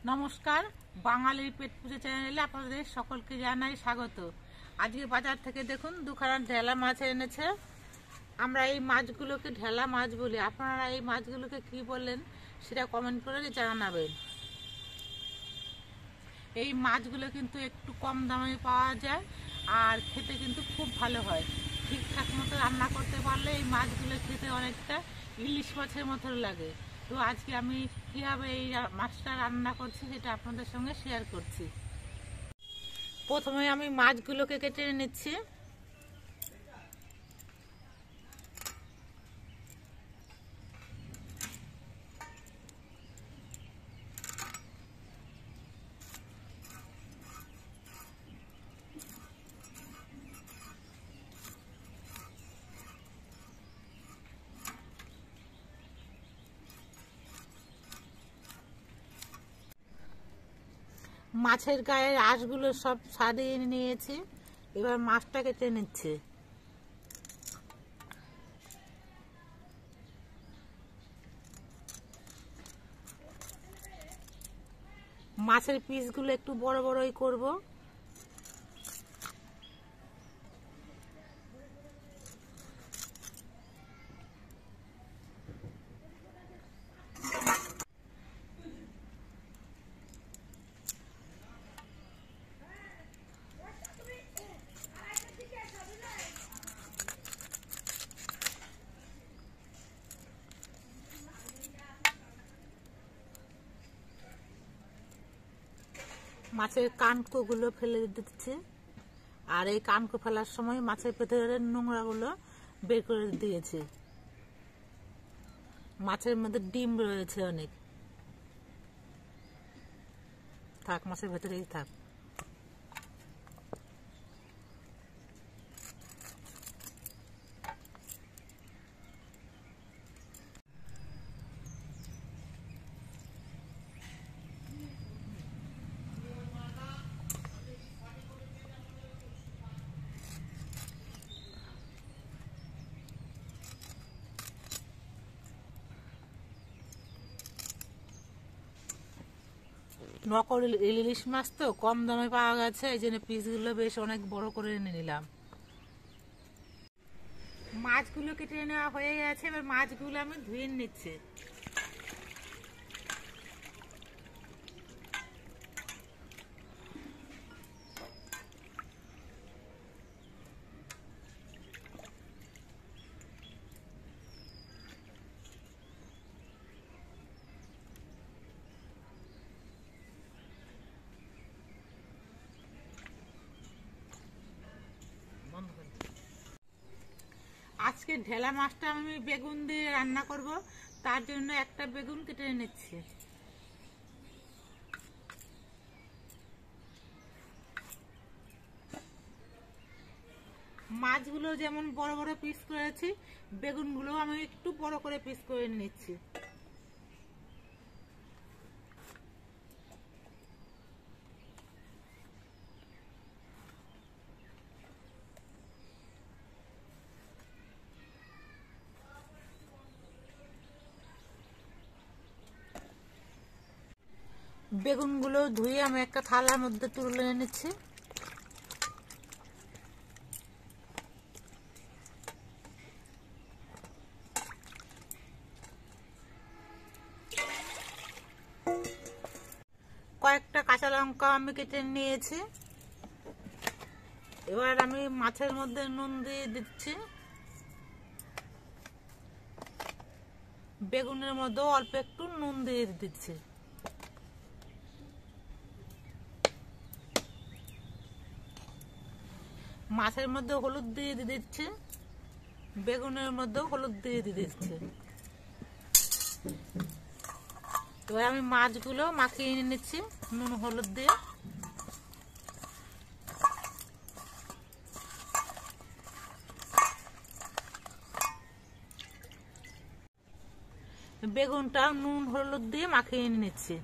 নমস্কার, বাঙালির পেট পুজো চ্যানেলে আপনাদের সকলকে জানাই স্বাগত। আজকে বাজার থেকে দেখুন দুখানা ঢেলা মাছ এনেছে। আমরা এই মাছগুলোকে ঢেলা মাছ বলি, আপনারা এই মাছগুলোকে কি বলেন সেটা কমেন্ট করে জানাবেন। এই মাছগুলো কিন্তু একটু কম দামে পাওয়া যায় আর খেতে কিন্তু খুব ভালো হয়। ঠিকঠাক মতো রান্না করতে পারলে এই মাছগুলো খেতে অনেকটা ইলিশ মাছের মতো লাগে। তো আজকে আমি কীভাবে এই মাছটা রান্না করছি সেটা আপনাদের সঙ্গে শেয়ার করছি। প্রথমে আমি মাছগুলোকে কেটে নিচ্ছি। মাছের গায়ের আঁশগুলো সব ছাড়িয়ে নিয়েছি, এবার মাছটা কেটে নিচ্ছে। মাছের পিসগুলো একটু বড় বড়ই করব। মাছের কানকোগুলো ফেলে দিচ্ছে, আর এই কানকো ফেলার সময় মাছের ভেতরের নোংরাগুলো বের করে দিয়েছে। মাছের মধ্যে ডিম রয়েছে অনেক, থাক মাছের ভেতরেই থাক। নকল ইলিশ মাছ তো কম দামে পাওয়া গেছে, এই জন্য পিসগুলো বেশ অনেক বড় করে নিলাম। মাছগুলো কেটে নেওয়া হয়ে গেছে, এবার মাছগুলো আমি ধুয়ে নিচ্ছি। আজকে ঢেলা মাছটা আমি বেগুন দিয়ে রান্না করব, তার জন্য একটা বেগুন কেটে নিচ্ছি। মাছগুলো যেমন বড় বড় পিস করেছি, বেগুনগুলো আমি একটু বড় করে পিস করে নিচ্ছি। বেগুনগুলো ধুয়ে আমি একটা থালার মধ্যে তুলে নিচ্ছি। কয়েকটা কাঁচা লঙ্কা আমি কেটে নিয়েছি। এবার আমি মাছের মধ্যে নুন দিয়ে দিচ্ছি। বেগুনের মধ্যে অল্প একটু নুন দিয়ে দিচ্ছি। মাছের মধ্যে হলুদ দিয়ে দিচ্ছি, বেগুনের মধ্যেও হলুদ দিয়ে দিচ্ছি। এবার আমি মাছগুলো মাখিয়ে নিচ্ছি নুন হলুদ দিয়ে। বেগুনটা নুন হলুদ দিয়ে মাখিয়ে নিচ্ছি।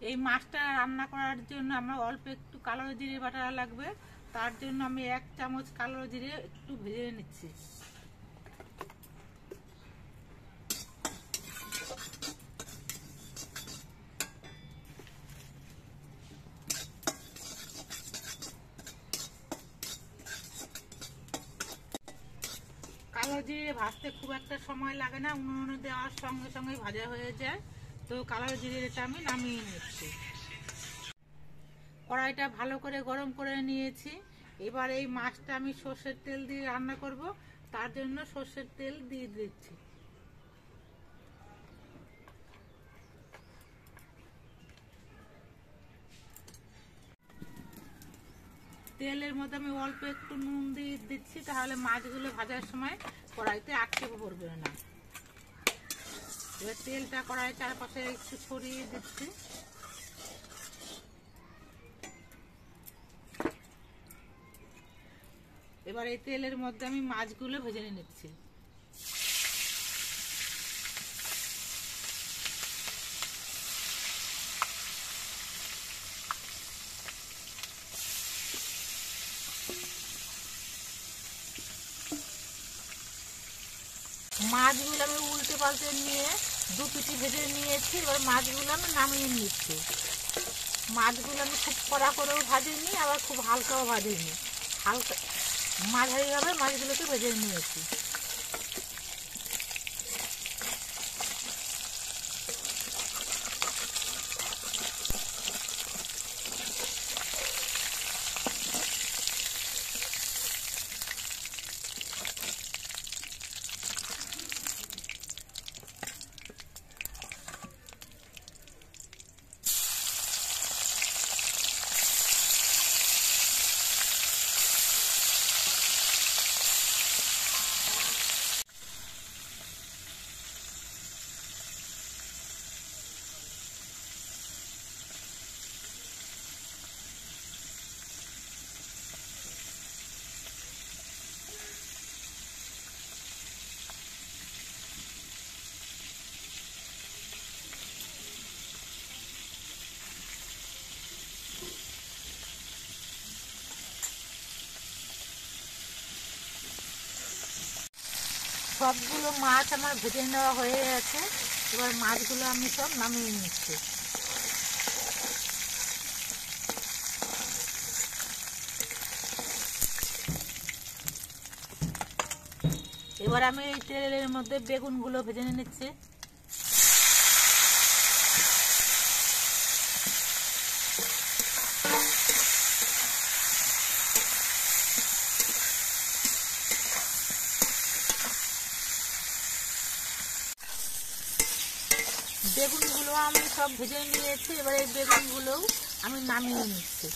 এই মাছটা রান্না করার জন্য আমার অল্প একটু কালো জিরে বাটা লাগবে, তার জন্য আমি 1 চামচ কালো জিরে একটু ভেজে নিচ্ছি। কালো জিরে ভাজতে খুব একটা সময় লাগে না, উনুনে দেওয়ার সঙ্গে সঙ্গে ভাজা হয়ে যায়। তো কালো জিরেটা আমি নামিয়ে নিচ্ছি। কড়াইটা ভালো করে গরম করে নিয়েছি। এবার এই মাছটা আমি সর্ষের তেল দিয়ে রান্না করব, তার জন্য সর্ষের তেল দিয়ে দিচ্ছি। তেলের মধ্যে আমি অল্প একটু নুন দিয়ে দিচ্ছি, তাহলে মাছগুলো ভাজার সময় কড়াইতে আটকে পড়বে না। এবার তেলটা কড়াইয়ের চারপাশে একটু ছড়িয়ে দিচ্ছি। এবার এই তেলের মধ্যে আমি মাছগুলো ভেজে নিচ্ছি। মাছগুলো আমি উল্টে পাল্টে নিয়ে 2 পিঠি ভেজে নিয়েছি। এবার মাছগুলো আমি নামিয়ে নিচ্ছি। মাছগুলো আমি খুব কড়া করেও ভাজিনি, আবার খুব হালকাও ভাজিনি, হালকা মাঝারিভাবে মাছগুলোকে ভেজে নিয়েছি। সবগুলো মাছ আমার ভেজে নেওয়া হয়ে গেছে। এবার মাছগুলো আমি সব নামিয়ে নিচ্ছি। এবার আমি এই তেলের মধ্যে বেগুনগুলো ভেজে নিচ্ছি। বেগুনগুলো আমি সব ভেজে নিয়েছি। এবার এই বেগুনগুলোও আমি নামিয়ে নিচ্ছি।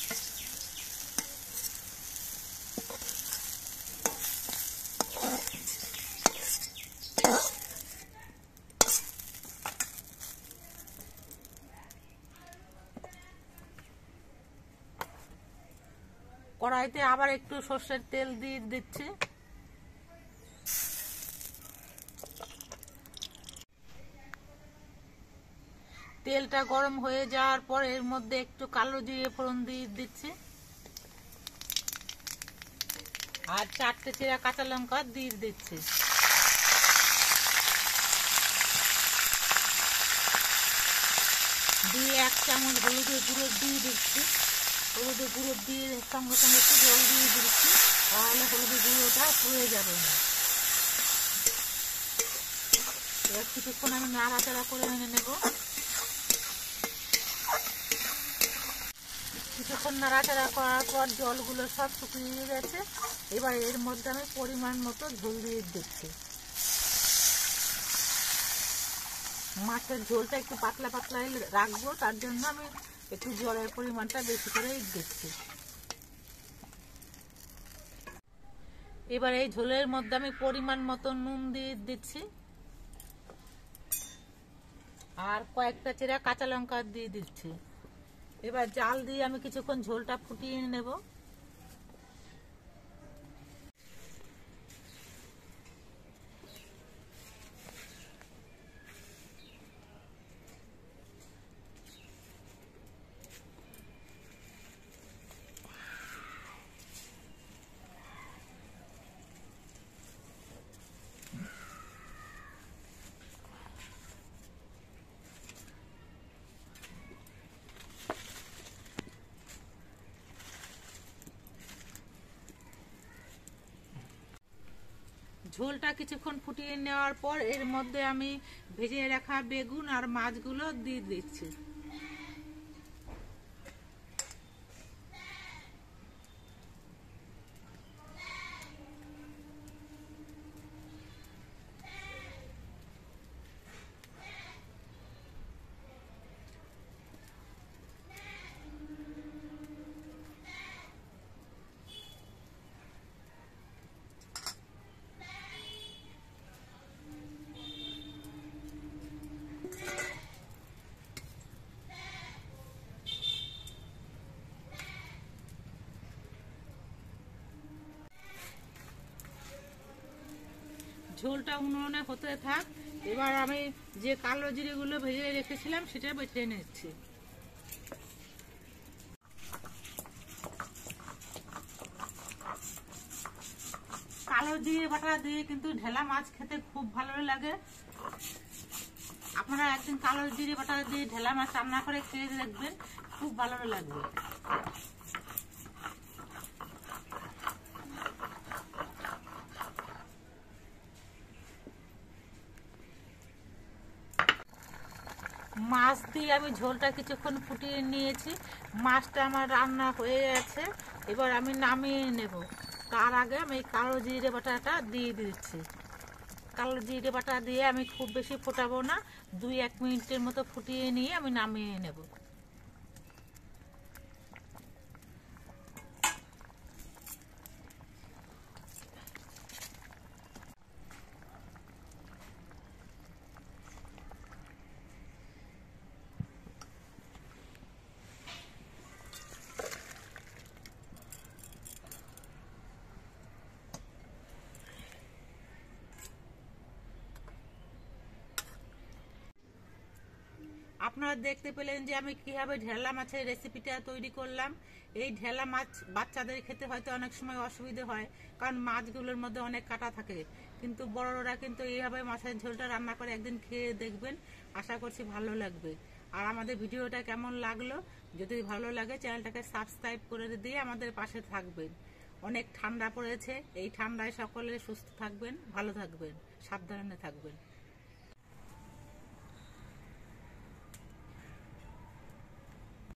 কড়াইতে আবার একটু সর্ষের তেল দিয়ে দিচ্ছি। তেলটা গরম হয়ে যাওয়ার পর এর মধ্যে একটু কালো জিরে ফোড়ন দিয়ে দিচ্ছি, আর 4টে চেরা কাঁচা লঙ্কা দিয়ে দিচ্ছি। দিয়ে 1 চামচ হলুদের গুঁড়ো দিয়ে দিচ্ছি। হলুদের গুঁড়ো দিয়ে সঙ্গে সঙ্গে একটু জল দিয়ে দিচ্ছি, তাহলে হলুদের গুঁড়োটা পুড়ে যাবে না। এবার কিছুক্ষণ আমি নাড়াচাড়া করে এনে নেব। কিছুক্ষণ নাড়াচাড়া করার পর জলগুলো সব শুকিয়ে গেছে। এবার এর মধ্যে আমি পরিমাণ মতো ঝোল দিয়ে দিচ্ছি। মাছের ঝোলটা একটু পাতলা পাতলা রাখবো, তার জন্য আমি একটু জলের পরিমাণটা বেশি করে দিচ্ছি। এবার এই ঝোলের মধ্যে আমি পরিমাণ মতো নুন দিয়ে দিচ্ছি, আর কয়েকটা চেরা কাঁচা লঙ্কা দিয়ে দিচ্ছি। এবার জাল দিয়ে আমি কিছুক্ষণ ঝোলটা ফুটিয়ে নেব। ঝোলটা কিছুক্ষণ ফুটিয়ে নেওয়ার পর এর মধ্যে আমি ভেজে রাখা বেগুন আর মাছগুলো দিয়ে দিচ্ছি। ঝোলটা উনুনে হতে থাক। এবার আমি যে কালো জিরেগুলো ভেজে রেখেছিলাম সেটা বেটে নিচ্ছি। কালো জিরে বাটা দিয়ে কিন্তু ঢেলা মাছ খেতে খুব ভালো লাগে। আপনারা একদিন কালো জিরে বাটা দিয়ে ঢেলা মাছ রান্না করে খেয়ে দেখবেন, খুব ভালো লাগবে। মাছ দিয়ে আমি ঝোলটা কিছুক্ষণ ফুটিয়ে নিয়েছি। মাছটা আমার রান্না হয়ে গেছে, এবার আমি নামিয়ে নেব। তার আগে আমি কালো জিরে বাটাটা দিয়ে দিচ্ছি। কালো জিরে বাটা দিয়ে আমি খুব বেশি ফোটাবো না, 2-1 মিনিটের মতো ফুটিয়ে নিয়ে আমি নামিয়ে নেব। আপনারা দেখতে পেলেন যে আমি কিভাবে ঢেলা মাছের রেসিপিটা তৈরি করলাম। এই ঢেলা মাছ বাচ্চাদের খেতে হয়তো অনেক সময় অসুবিধে হয়, কারণ মাছগুলোর মধ্যে অনেক কাঁটা থাকে। কিন্তু বড়রা কিন্তু এইভাবে মাছের ঝোলটা রান্না করে একদিন খেয়ে দেখবেন, আশা করছি ভালো লাগবে। আর আমাদের ভিডিওটা কেমন লাগলো, যদি ভালো লাগে চ্যানেলটাকে সাবস্ক্রাইব করে দিয়ে আমাদের পাশে থাকবেন। অনেক ঠান্ডা পড়েছে, এই ঠান্ডায় সকলে সুস্থ থাকবেন, ভালো থাকবেন, সাবধানে থাকবেন।